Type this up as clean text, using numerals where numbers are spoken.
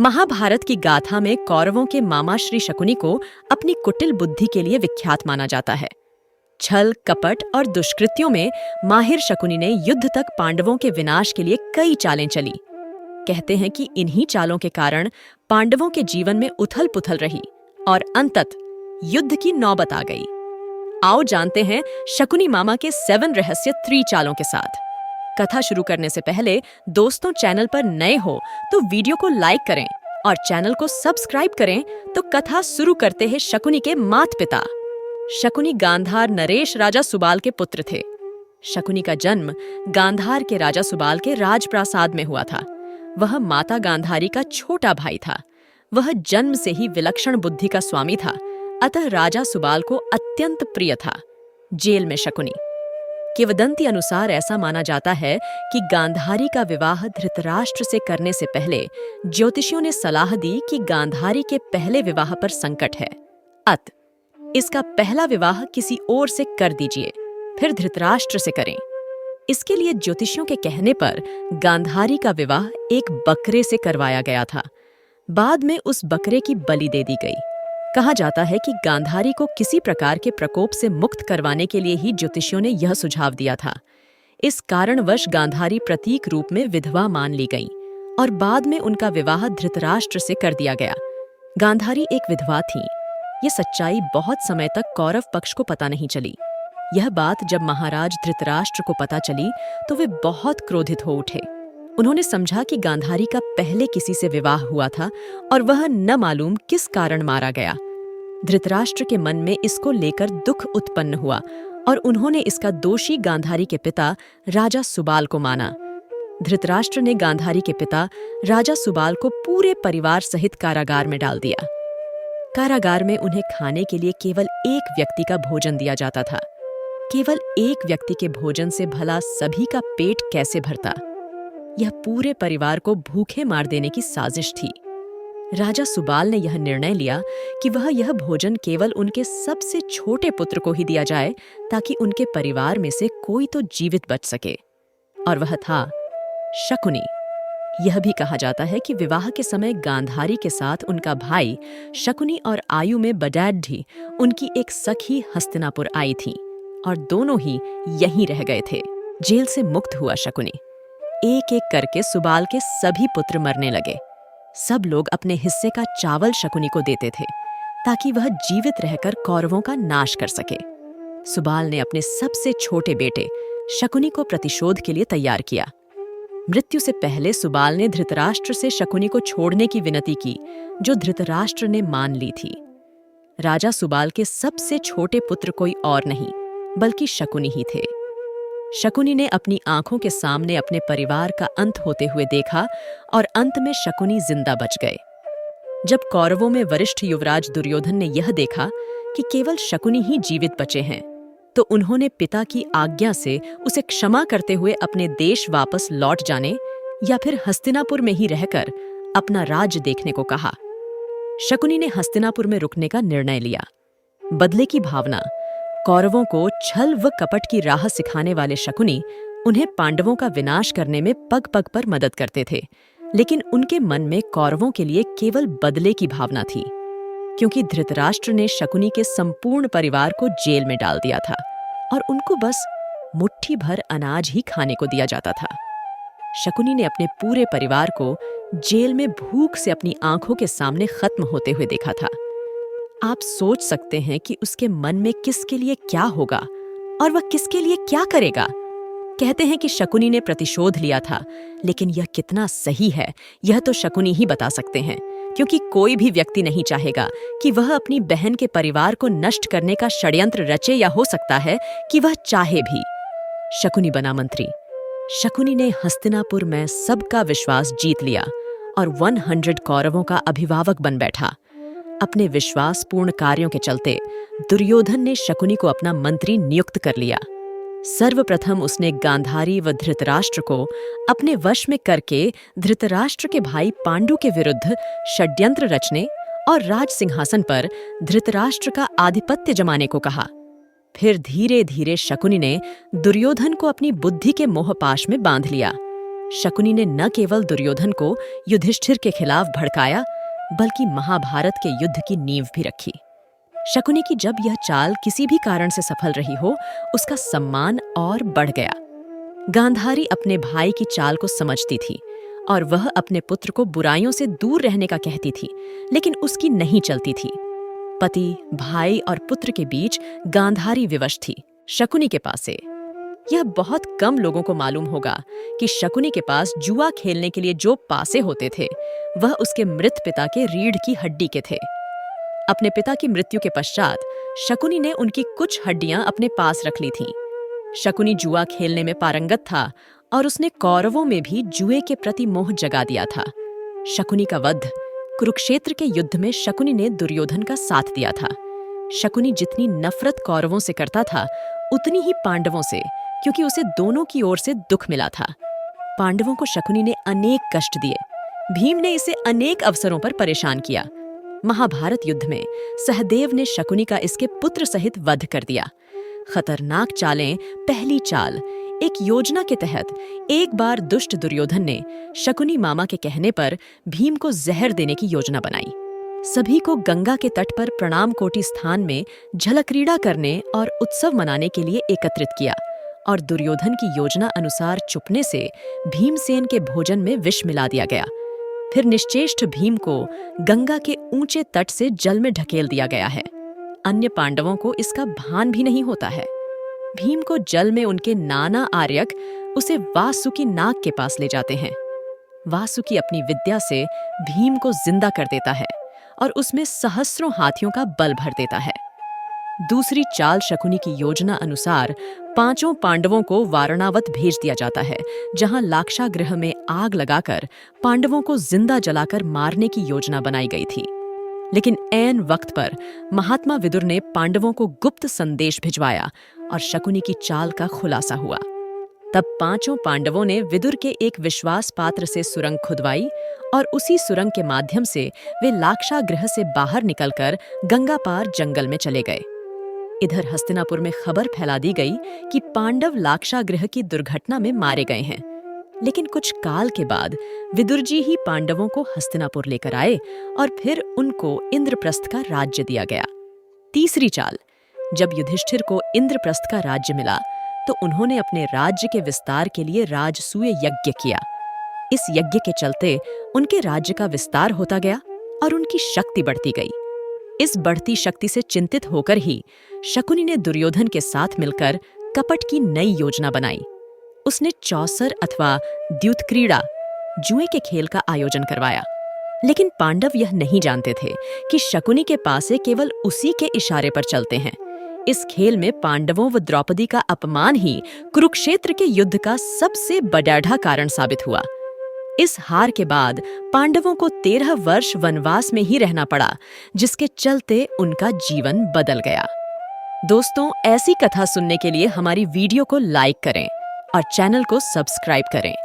महाभारत की गाथा में कौरवों के मामा श्री शकुनी को अपनी कुटिल बुद्धि के लिए विख्यात माना जाता है। छल, कपट और दुष्कृत्यों में माहिर शकुनी ने युद्ध तक पांडवों के विनाश के लिए कई चालें चली। कहते हैं कि इन्हीं चालों के कारण पांडवों के जीवन में उथल-पुथल रही और अंततः युद्ध की नौबत आ गई। आओ जानते हैं शकुनी मामा के 7 रहस्य 3 चालों के साथ। कथा शुरू करने से पहले दोस्तों, चैनल पर नए हो तो वीडियो को लाइक करें और चैनल को सब्सक्राइब करें। तो कथा शुरू करते हैं शकुनी के माता पिता। शकुनी गांधार नरेश राजा सुबाल के पुत्र थे। शकुनी का जन्म गांधार के राजा सुबाल के राजप्रासाद में हुआ था। वह माता गांधारी का छोटा भाई था। वह जन्म से ही विलक्षण बुद्धि का स्वामी था, अतः राजा सुबाल को अत्यंत प्रिय था। जेल में शकुनी। किंवदंती अनुसार ऐसा माना जाता है कि गांधारी का विवाह धृतराष्ट्र से करने से पहले ज्योतिषियों ने सलाह दी कि गांधारी के पहले विवाह पर संकट है, अतः इसका पहला विवाह किसी और से कर दीजिए, फिर धृतराष्ट्र से करें। इसके लिए ज्योतिषियों के कहने पर गांधारी का विवाह एक बकरे से करवाया गया था। बाद में उस बकरे की बलि दे दी गई। कहा जाता है कि गांधारी को किसी प्रकार के प्रकोप से मुक्त करवाने के लिए ही ज्योतिषियों ने यह सुझाव दिया था। इस कारणवश गांधारी प्रतीक रूप में विधवा मान ली गई और बाद में उनका विवाह धृतराष्ट्र से कर दिया गया। गांधारी एक विधवा थीं। ये सच्चाई बहुत समय तक कौरव पक्ष को पता नहीं चली। यह बात जब महाराज धृतराष्ट्र को पता चली तो वे बहुत क्रोधित हो उठे। उन्होंने समझा कि गांधारी का पहले किसी से विवाह हुआ था और वह न मालूम किस कारण मारा गया। धृतराष्ट्र के मन में इसको लेकर दुख उत्पन्न हुआ और उन्होंने इसका दोषी गांधारी के पिता राजा सुबाल को माना। धृतराष्ट्र ने गांधारी के पिता राजा सुबाल को पूरे परिवार सहित कारागार में डाल दिया। कारागार में उन्हें खाने के लिए केवल एक व्यक्ति का भोजन दिया जाता था। केवल एक व्यक्ति के भोजन से भला सभी का पेट कैसे भरता? यह पूरे परिवार को भूखे मार देने की साजिश थी। राजा सुबाल ने यह निर्णय लिया कि वह यह भोजन केवल उनके सबसे छोटे पुत्र को ही दिया जाए ताकि उनके परिवार में से कोई तो जीवित बच सके, और वह था शकुनी। यह भी कहा जाता है कि विवाह के समय गांधारी के साथ उनका भाई शकुनी और आयु में बड़ैढी उनकी एक सखी हस्तिनापुर आई थी और दोनों ही यहीं रह गए थे। जेल से मुक्त हुआ शकुनी। एक एक करके सुबाल के सभी पुत्र मरने लगे। सब लोग अपने हिस्से का चावल शकुनी को देते थे ताकि वह जीवित रहकर कौरवों का नाश कर सके। सुबाल ने अपने सबसे छोटे बेटे शकुनी को प्रतिशोध के लिए तैयार किया। मृत्यु से पहले सुबाल ने धृतराष्ट्र से शकुनी को छोड़ने की विनती की, जो धृतराष्ट्र ने मान ली थी। राजा सुबाल के सबसे छोटे पुत्र कोई और नहीं बल्कि शकुनी ही थे। शकुनी ने अपनी आंखों के सामने अपने परिवार का अंत होते हुए देखा और अंत में शकुनी जिंदा बच गए। जब कौरवों में वरिष्ठ युवराज दुर्योधन ने यह देखा कि केवल शकुनी ही जीवित बचे हैं, तो उन्होंने पिता की आज्ञा से उसे क्षमा करते हुए अपने देश वापस लौट जाने या फिर हस्तिनापुर में ही रहकर अपना राज्य देखने को कहा। शकुनी ने हस्तिनापुर में रुकने का निर्णय लिया। बदले की भावना, कौरवों को छल व कपट की राह सिखाने वाले शकुनी उन्हें पांडवों का विनाश करने में पग पग पर मदद करते थे, लेकिन उनके मन में कौरवों के लिए केवल बदले की भावना थी, क्योंकि धृतराष्ट्र ने शकुनी के संपूर्ण परिवार को जेल में डाल दिया था और उनको बस मुट्ठी भर अनाज ही खाने को दिया जाता था। शकुनी ने अपने पूरे परिवार को जेल में भूख से अपनी आंखों के सामने खत्म होते हुए देखा था। आप सोच सकते हैं कि उसके मन में किसके लिए क्या होगा और वह किसके लिए क्या करेगा। कहते हैं कि शकुनी ने प्रतिशोध लिया था, लेकिन यह कितना सही है यह तो शकुनी ही बता सकते हैं, क्योंकि कोई भी व्यक्ति नहीं चाहेगा कि वह अपनी बहन के परिवार को नष्ट करने का षड्यंत्र रचे, या हो सकता है कि वह चाहे भी। शकुनी बना मंत्री। शकुनी ने हस्तिनापुर में सबका विश्वास जीत लिया और 100 कौरवों का अभिभावक बन बैठा। अपने विश्वासपूर्ण कार्यों के चलते दुर्योधन ने शकुनी को अपना मंत्री नियुक्त कर लिया। सर्वप्रथम उसने गांधारी व धृतराष्ट्र को अपने वश में करके धृतराष्ट्र के भाई पांडु के विरुद्ध षड्यंत्र रचने और राज सिंहासन पर धृतराष्ट्र का आधिपत्य जमाने को कहा। फिर धीरे धीरे शकुनी ने दुर्योधन को अपनी बुद्धि के मोहपाश में बांध लिया। शकुनी ने न केवल दुर्योधन को युधिष्ठिर के खिलाफ भड़काया, बल्कि महाभारत के युद्ध की नींव भी रखी। शकुनी की जब यह चाल किसी भी कारण से सफल रही हो, उसका सम्मान और बढ़ गया। गांधारी अपने भाई की चाल को समझती थी और वह अपने पुत्र को बुराइयों से दूर रहने का कहती थी, लेकिन उसकी नहीं चलती थी। पति, भाई और पुत्र के बीच गांधारी विवश थी, शकुनी के पास से। यह बहुत कम लोगों को मालूम होगा कि शकुनी के पास जुआ खेलने के लिए जो पासे होते थे, वह उसके मृत पिता के रीढ़ की हड्डी के थे। अपने पिता की मृत्यु के पश्चात शकुनी ने उनकी कुछ हड्डियां अपने पास रख ली थीं। शकुनी जुआ खेलने में पारंगत था और उसने कौरवों में भी जुए के प्रति मोह जगा दिया था। शकुनी का वध, कुरुक्षेत्र के युद्ध में शकुनी ने दुर्योधन का साथ दिया था। शकुनी जितनी नफरत कौरवों से करता था, उतनी ही पांडवों से, क्योंकि उसे दोनों की ओर से दुख मिला था। पांडवों को शकुनी ने अनेक कष्ट दिए। भीम ने इसे अनेक अवसरों पर परेशान किया। महाभारत युद्ध में सहदेव ने शकुनी का इसके पुत्र सहित वध कर दिया। खतरनाक चालें। पहली चाल, एक योजना के तहत एक बार दुष्ट दुर्योधन ने शकुनी मामा के कहने पर भीम को जहर देने की योजना बनाई। सभी को गंगा के तट पर प्रणाम कोटि स्थान में झलक्रीड़ा करने और उत्सव मनाने के लिए एकत्रित किया और दुर्योधन की योजना अनुसार चुपने से भीमसेन के भोजन में विष मिला दिया गया। फिर निश्चेष्ट भीम को गंगा के ऊंचे तट से जल में ढकेल दिया गया है। अन्य पांडवों को इसका भान भी नहीं होता है। भीम को जल में उनके नाना आर्यक उसे वासुकी नाग के पास ले जाते हैं। वासुकी अपनी विद्या से भीम को जिंदा कर देता है और उसमें सहस्रों हाथियों का बल भर देता है। दूसरी चाल शकुनी की योजना अनुसार 5 पांडवों को वारणावत भेज दिया जाता है, जहां लाक्षागृह में आग लगाकर पांडवों को जिंदा जलाकर मारने की योजना बनाई गई थी। लेकिन ऐन वक्त पर महात्मा विदुर ने पांडवों को गुप्त संदेश भिजवाया और शकुनी की चाल का खुलासा हुआ। तब 5 पांडवों ने विदुर के एक विश्वास पात्र से सुरंग खुदवाई और उसी सुरंग के माध्यम से वे लाक्षागृह से बाहर निकलकर गंगा पार जंगल में चले गए। इधर हस्तिनापुर में खबर फैला दी गई कि पांडव लाक्षागृह की दुर्घटना में मारे गए हैं। लेकिन कुछ काल के बाद विदुर जी ही पांडवों को हस्तिनापुर लेकर आए और फिर उनको इंद्रप्रस्थ का राज्य दिया गया। तीसरी चाल, जब युधिष्ठिर को इंद्रप्रस्थ का राज्य मिला तो उन्होंने अपने राज्य के विस्तार के लिए राजसूय यज्ञ किया। इस यज्ञ के चलते उनके राज्य का विस्तार होता गया और उनकी शक्ति बढ़ती गई। इस बढ़ती शक्ति से चिंतित होकर ही शकुनी ने दुर्योधन के साथ मिलकर कपट की नई योजना बनाई। उसने चौसर अथवा द्युतक्रीड़ा, जुए के खेल का आयोजन करवाया। लेकिन पांडव यह नहीं जानते थे कि शकुनी के पास से केवल उसी के इशारे पर चलते हैं। इस खेल में पांडवों व द्रौपदी का अपमान ही कुरुक्षेत्र के युद्ध का सबसे बड़ा कारण साबित हुआ। इस हार के बाद पांडवों को 13 वर्ष वनवास में ही रहना पड़ा, जिसके चलते उनका जीवन बदल गया। दोस्तों, ऐसी कथा सुनने के लिए हमारी वीडियो को लाइक करें और चैनल को सब्सक्राइब करें।